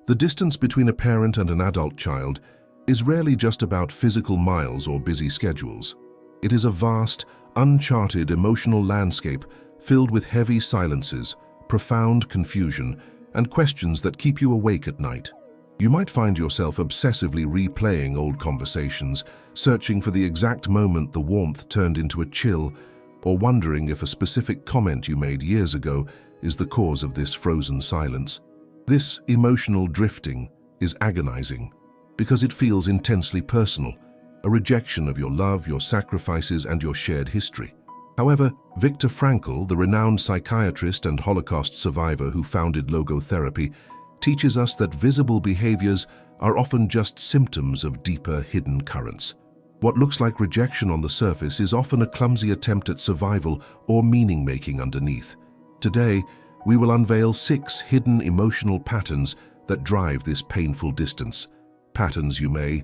The distance between a parent and an adult child is rarely just about physical miles or busy schedules. It is a vast, uncharted emotional landscape filled with heavy silences, profound confusion, and questions that keep you awake at night. You might find yourself obsessively replaying old conversations, searching for the exact moment the warmth turned into a chill, or wondering if a specific comment you made years ago is the cause of this frozen silence. This emotional drifting is agonizing because it feels intensely personal, a rejection of your love, your sacrifices, and your shared history. However, Viktor Frankl, the renowned psychiatrist and Holocaust survivor who founded logotherapy, teaches us that visible behaviors are often just symptoms of deeper hidden currents. What looks like rejection on the surface is often a clumsy attempt at survival or meaning-making underneath. Today, we will unveil 6 hidden emotional patterns that drive this painful distance. Patterns you may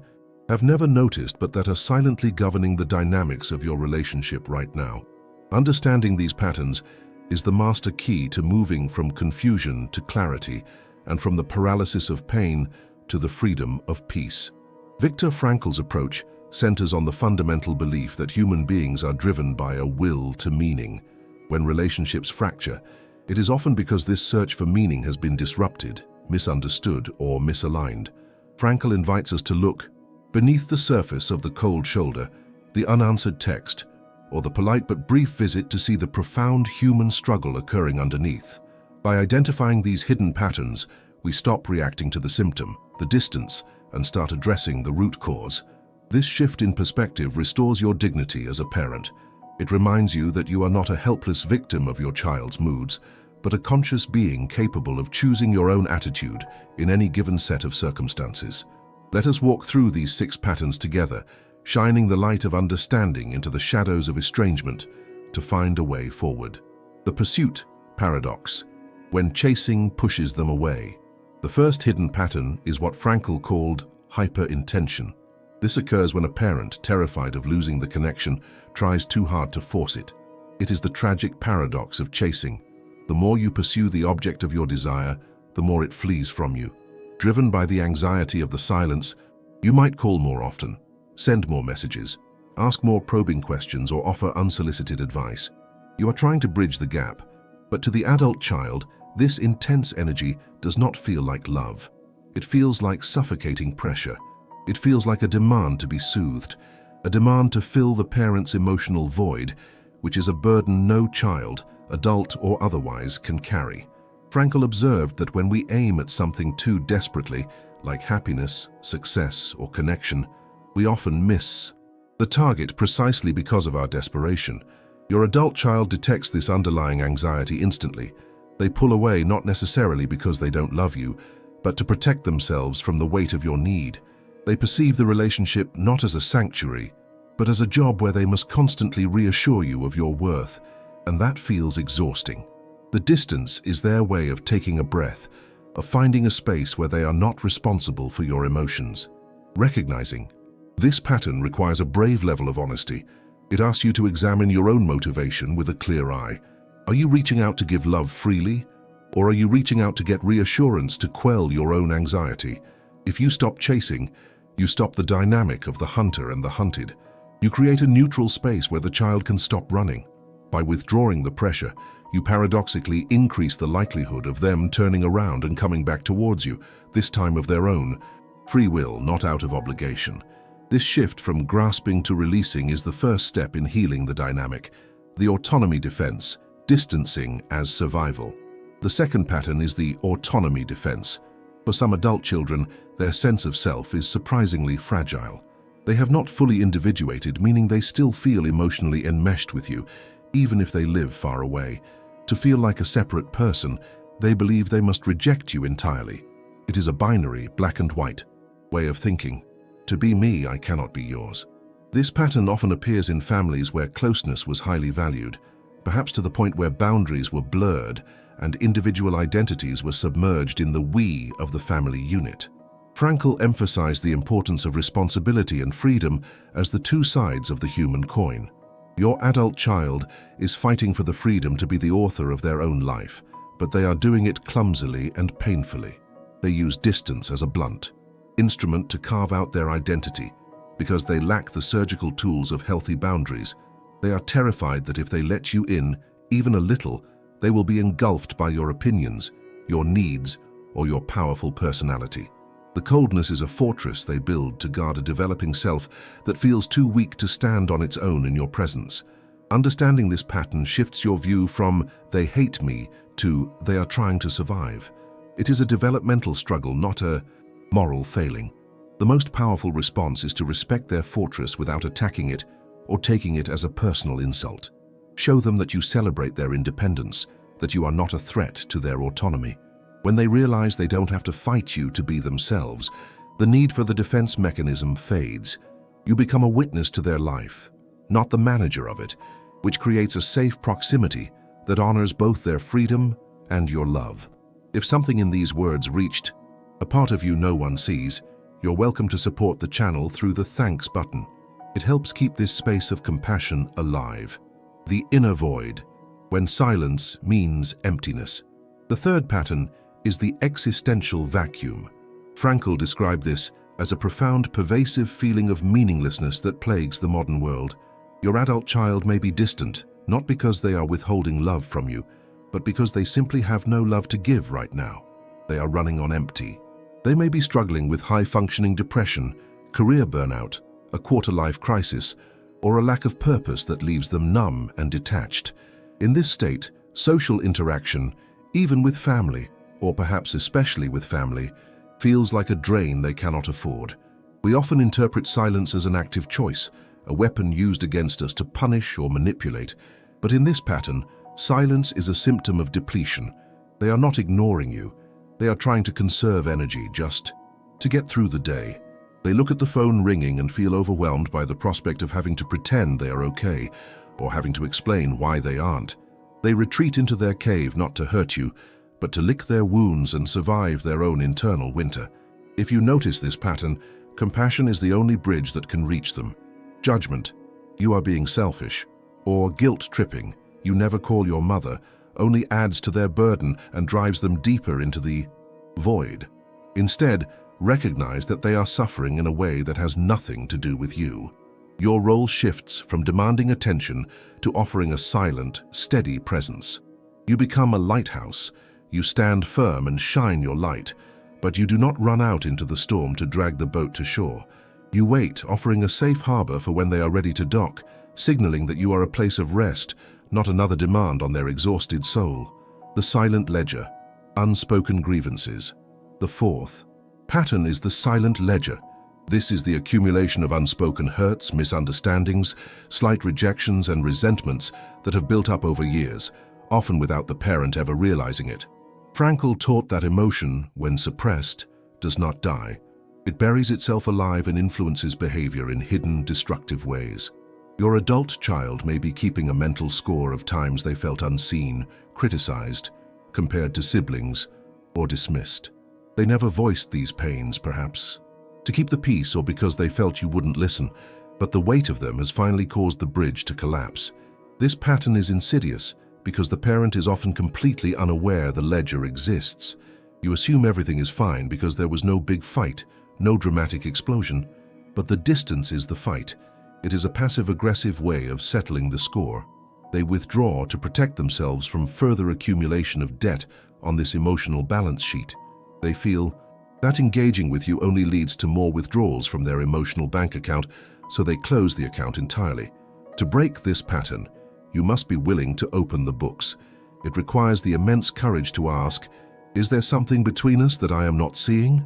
have never noticed but that are silently governing the dynamics of your relationship right now. Understanding these patterns is the master key to moving from confusion to clarity and from the paralysis of pain to the freedom of peace. Viktor Frankl's approach centers on the fundamental belief that human beings are driven by a will to meaning. When relationships fracture, it is often because this search for meaning has been disrupted, misunderstood, or misaligned. Frankl invites us to look beneath the surface of the cold shoulder, the unanswered text, or the polite but brief visit to see the profound human struggle occurring underneath. By identifying these hidden patterns, we stop reacting to the symptom, the distance, and start addressing the root cause. This shift in perspective restores your dignity as a parent. It reminds you that you are not a helpless victim of your child's moods, but a conscious being capable of choosing your own attitude in any given set of circumstances. Let us walk through these 6 patterns together, shining the light of understanding into the shadows of estrangement to find a way forward. The pursuit paradox, when chasing pushes them away. The first hidden pattern is what Frankl called hyper-intention. This occurs when a parent, terrified of losing the connection, tries too hard to force it. It is the tragic paradox of chasing. The more you pursue the object of your desire, the more it flees from you. Driven by the anxiety of the silence, you might call more often, send more messages, ask more probing questions, or offer unsolicited advice. You are trying to bridge the gap, but to the adult child, this intense energy does not feel like love. It feels like suffocating pressure. It feels like a demand to be soothed, a demand to fill the parent's emotional void, which is a burden no child, adult or otherwise, can carry. Frankl observed that when we aim at something too desperately, like happiness, success, or connection, we often miss the target precisely because of our desperation. Your adult child detects this underlying anxiety instantly. They pull away not necessarily because they don't love you, but to protect themselves from the weight of your need. They perceive the relationship not as a sanctuary, but as a job where they must constantly reassure you of your worth, and that feels exhausting. The distance is their way of taking a breath, of finding a space where they are not responsible for your emotions. Recognizing this pattern requires a brave level of honesty. It asks you to examine your own motivation with a clear eye. Are you reaching out to give love freely, or are you reaching out to get reassurance to quell your own anxiety? If you stop chasing, you stop the dynamic of the hunter and the hunted. You create a neutral space where the child can stop running. By withdrawing the pressure, you paradoxically increase the likelihood of them turning around and coming back towards you, this time of their own. Free will, not out of obligation. This shift from grasping to releasing is the first step in healing the dynamic. The autonomy defense, distancing as survival. The second pattern is the autonomy defense. For some adult children, their sense of self is surprisingly fragile. They have not fully individuated, meaning they still feel emotionally enmeshed with you, even if they live far away. To feel like a separate person, they believe they must reject you entirely. It is a binary, black and white, way of thinking. To be me, I cannot be yours. This pattern often appears in families where closeness was highly valued, perhaps to the point where boundaries were blurred and individual identities were submerged in the we of the family unit. Frankl emphasized the importance of responsibility and freedom as the two sides of the human coin. Your adult child is fighting for the freedom to be the author of their own life, but they are doing it clumsily and painfully. They use distance as a blunt instrument to carve out their identity. Because they lack the surgical tools of healthy boundaries, they are terrified that if they let you in, even a little, they will be engulfed by your opinions, your needs, or your powerful personality. The coldness is a fortress they build to guard a developing self that feels too weak to stand on its own in your presence. Understanding this pattern shifts your view from "they hate me" to "they are trying to survive." It is a developmental struggle, not a moral failing. The most powerful response is to respect their fortress without attacking it or taking it as a personal insult. Show them that you celebrate their independence, that you are not a threat to their autonomy. When they realize they don't have to fight you to be themselves, the need for the defense mechanism fades. You become a witness to their life, not the manager of it, which creates a safe proximity that honors both their freedom and your love. If something in these words reached a part of you no one sees, you're welcome to support the channel through the thanks button. It helps keep this space of compassion alive. The inner void, when silence means emptiness. The third pattern is the existential vacuum. Frankl described this as a profound, pervasive feeling of meaninglessness that plagues the modern world. Your adult child may be distant, not because they are withholding love from you, but because they simply have no love to give right now. They are running on empty. They may be struggling with high-functioning depression, career burnout, a quarter-life crisis, or a lack of purpose that leaves them numb and detached. In this state, social interaction, even with family, or perhaps especially with family, feels like a drain they cannot afford. We often interpret silence as an active choice, a weapon used against us to punish or manipulate. But in this pattern, silence is a symptom of depletion. They are not ignoring you. They are trying to conserve energy just to get through the day. They look at the phone ringing and feel overwhelmed by the prospect of having to pretend they are okay, or having to explain why they aren't. They retreat into their cave not to hurt you, but to lick their wounds and survive their own internal winter. If you notice this pattern, compassion is the only bridge that can reach them. Judgment, "you are being selfish," or guilt-tripping, "you never call your mother," only adds to their burden and drives them deeper into the void. Instead, recognize that they are suffering in a way that has nothing to do with you. Your role shifts from demanding attention to offering a silent, steady presence. You become a lighthouse. You stand firm and shine your light, but you do not run out into the storm to drag the boat to shore. You wait, offering a safe harbor for when they are ready to dock, signaling that you are a place of rest, not another demand on their exhausted soul. The silent ledger, unspoken grievances. The fourth pattern is the silent ledger. This is the accumulation of unspoken hurts, misunderstandings, slight rejections, and resentments that have built up over years, often without the parent ever realizing it. Frankl taught that emotion, when suppressed, does not die. It buries itself alive and influences behavior in hidden, destructive ways. Your adult child may be keeping a mental score of times they felt unseen, criticized, compared to siblings, or dismissed. They never voiced these pains, perhaps to keep the peace or because they felt you wouldn't listen, but the weight of them has finally caused the bridge to collapse. This pattern is insidious because the parent is often completely unaware the ledger exists. You assume everything is fine because there was no big fight, no dramatic explosion, but the distance is the fight. It is a passive-aggressive way of settling the score. They withdraw to protect themselves from further accumulation of debt on this emotional balance sheet. They feel that engaging with you only leads to more withdrawals from their emotional bank account, so they close the account entirely. To break this pattern, you must be willing to open the books. It requires the immense courage to ask, "Is there something between us that I am not seeing?"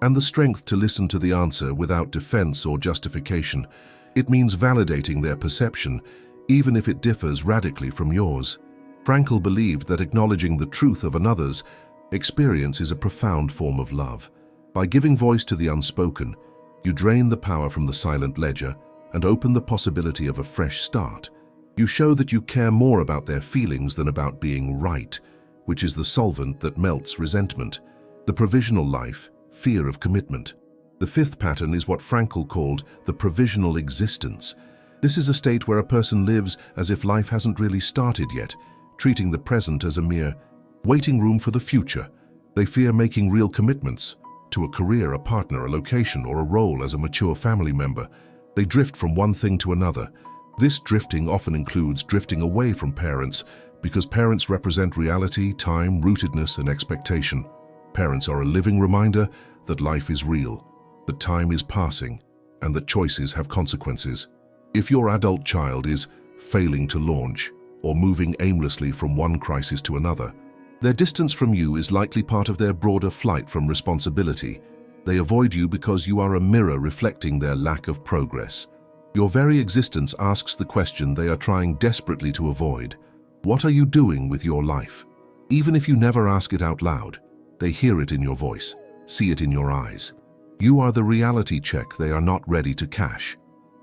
And the strength to listen to the answer without defense or justification. It means validating their perception, even if it differs radically from yours. Frankl believed that acknowledging the truth of another's experience is a profound form of love. By giving voice to the unspoken, you drain the power from the silent ledger and open the possibility of a fresh start. You show that you care more about their feelings than about being right, which is the solvent that melts resentment. The provisional life, fear of commitment. The fifth pattern is what Frankl called the provisional existence. This is a state where a person lives as if life hasn't really started yet, treating the present as a mere waiting room for the future. They fear making real commitments to a career, a partner, a location, or a role as a mature family member. They drift from one thing to another. This drifting often includes drifting away from parents because parents represent reality, time, rootedness, and expectation. Parents are a living reminder that life is real, that time is passing, and that choices have consequences. If your adult child is failing to launch or moving aimlessly from one crisis to another, their distance from you is likely part of their broader flight from responsibility. They avoid you because you are a mirror reflecting their lack of progress. Your very existence asks the question they are trying desperately to avoid. What are you doing with your life? Even if you never ask it out loud, they hear it in your voice, see it in your eyes. You are the reality check they are not ready to cash.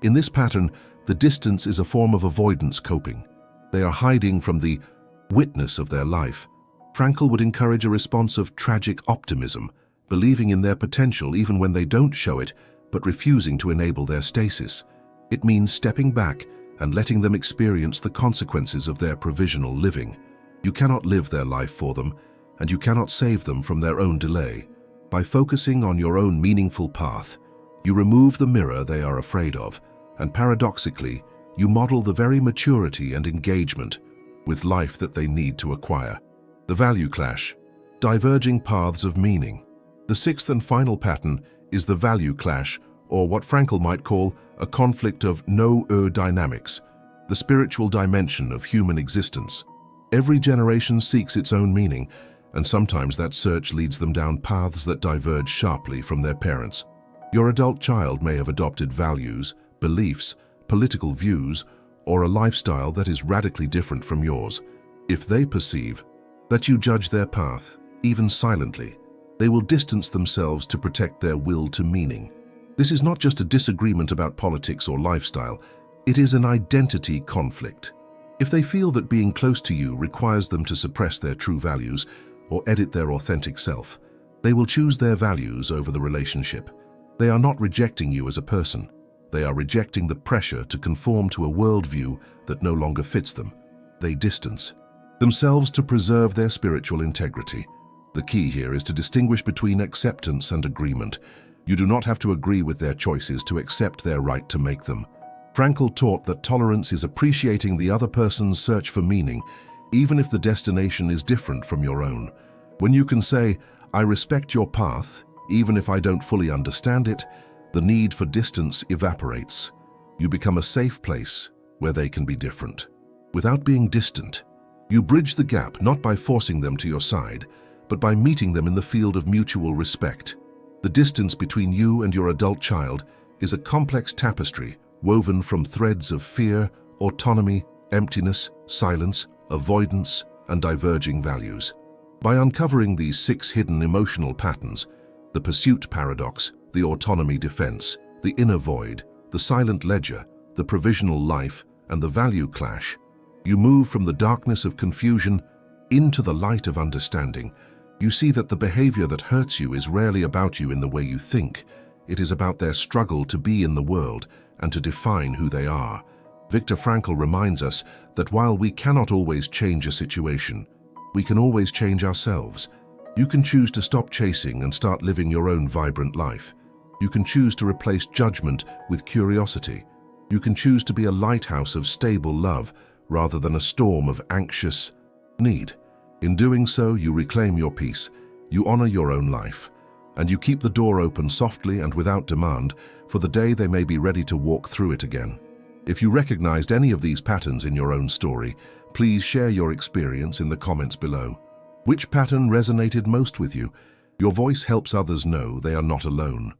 In this pattern, the distance is a form of avoidance coping. They are hiding from the witness of their life. Frankl would encourage a response of tragic optimism, believing in their potential even when they don't show it, but refusing to enable their stasis. It means stepping back and letting them experience the consequences of their provisional living. You cannot live their life for them, and you cannot save them from their own delay. By focusing on your own meaningful path, you remove the mirror they are afraid of, and paradoxically, you model the very maturity and engagement with life that they need to acquire. The value clash, diverging paths of meaning. The sixth and final pattern is the value clash, or what Frankl might call a conflict of no-er dynamics, the spiritual dimension of human existence. Every generation seeks its own meaning, and sometimes that search leads them down paths that diverge sharply from their parents. Your adult child may have adopted values, beliefs, political views, or a lifestyle that is radically different from yours. If they perceive that you judge their path, even silently, they will distance themselves to protect their will to meaning. This is not just a disagreement about politics or lifestyle, it is an identity conflict. If they feel that being close to you requires them to suppress their true values or edit their authentic self, they will choose their values over the relationship. They are not rejecting you as a person. They are rejecting the pressure to conform to a worldview that no longer fits them. They distance themselves to preserve their spiritual integrity. The key here is to distinguish between acceptance and agreement. You do not have to agree with their choices to accept their right to make them. Frankl taught that tolerance is appreciating the other person's search for meaning, even if the destination is different from your own. When you can say, "I respect your path, even if I don't fully understand it," the need for distance evaporates. You become a safe place where they can be different. Without being distant, you bridge the gap not by forcing them to your side, but by meeting them in the field of mutual respect. The distance between you and your adult child is a complex tapestry woven from threads of fear, autonomy, emptiness, silence, avoidance, and diverging values. By uncovering these 6 hidden emotional patterns, the pursuit paradox, the autonomy defense, the inner void, the silent ledger, the provisional life, and the value clash, you move from the darkness of confusion into the light of understanding. You see that the behavior that hurts you is rarely about you in the way you think. It is about their struggle to be in the world and to define who they are. Viktor Frankl reminds us that while we cannot always change a situation, we can always change ourselves. You can choose to stop chasing and start living your own vibrant life. You can choose to replace judgment with curiosity. You can choose to be a lighthouse of stable love rather than a storm of anxious need. In doing so, you reclaim your peace, you honor your own life, and you keep the door open softly and without demand for the day they may be ready to walk through it again. If you recognized any of these patterns in your own story, please share your experience in the comments below. Which pattern resonated most with you? Your voice helps others know they are not alone.